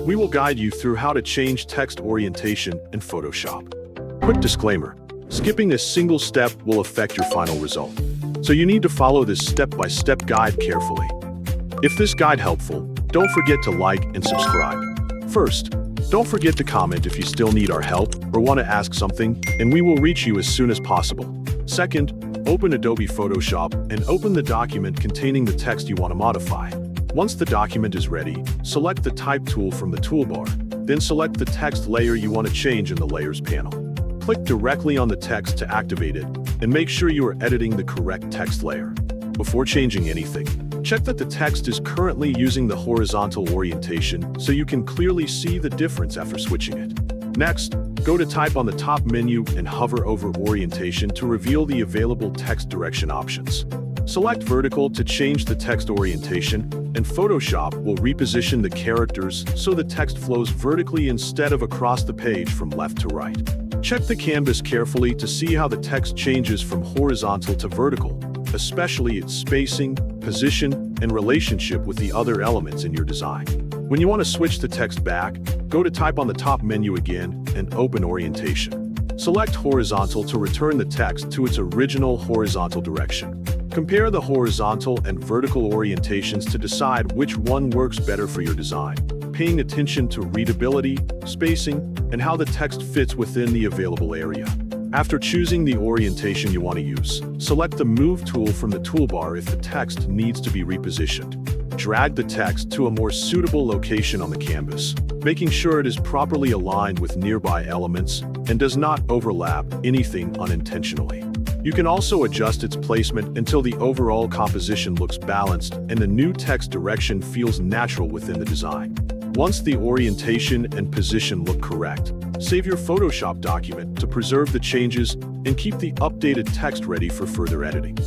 We will guide you through how to change text orientation in Photoshop. Quick disclaimer, skipping a single step will affect your final result, so you need to follow this step-by-step guide carefully. If this guide helpful, don't forget to like and subscribe. First, don't forget to comment if you still need our help or want to ask something, and we will reach you as soon as possible. Second, open Adobe Photoshop and open the document containing the text you want to modify. Once the document is ready, select the Type tool from the toolbar, then select the text layer you want to change in the Layers panel. Click directly on the text to activate it, and make sure you are editing the correct text layer. Before changing anything, check that the text is currently using the horizontal orientation so you can clearly see the difference after switching it. Next, go to Type on the top menu and hover over Orientation to reveal the available text direction options. Select Vertical to change the text orientation, and Photoshop will reposition the characters so the text flows vertically instead of across the page from left to right. Check the canvas carefully to see how the text changes from horizontal to vertical, especially its spacing, position, and relationship with the other elements in your design. When you want to switch the text back, go to Type on the top menu again and open Orientation. Select Horizontal to return the text to its original horizontal direction. Compare the horizontal and vertical orientations to decide which one works better for your design, paying attention to readability, spacing, and how the text fits within the available area. After choosing the orientation you want to use, select the Move tool from the toolbar if the text needs to be repositioned. Drag the text to a more suitable location on the canvas, making sure it is properly aligned with nearby elements and does not overlap anything unintentionally. You can also adjust its placement until the overall composition looks balanced and the new text direction feels natural within the design. Once the orientation and position look correct, save your Photoshop document to preserve the changes and keep the updated text ready for further editing.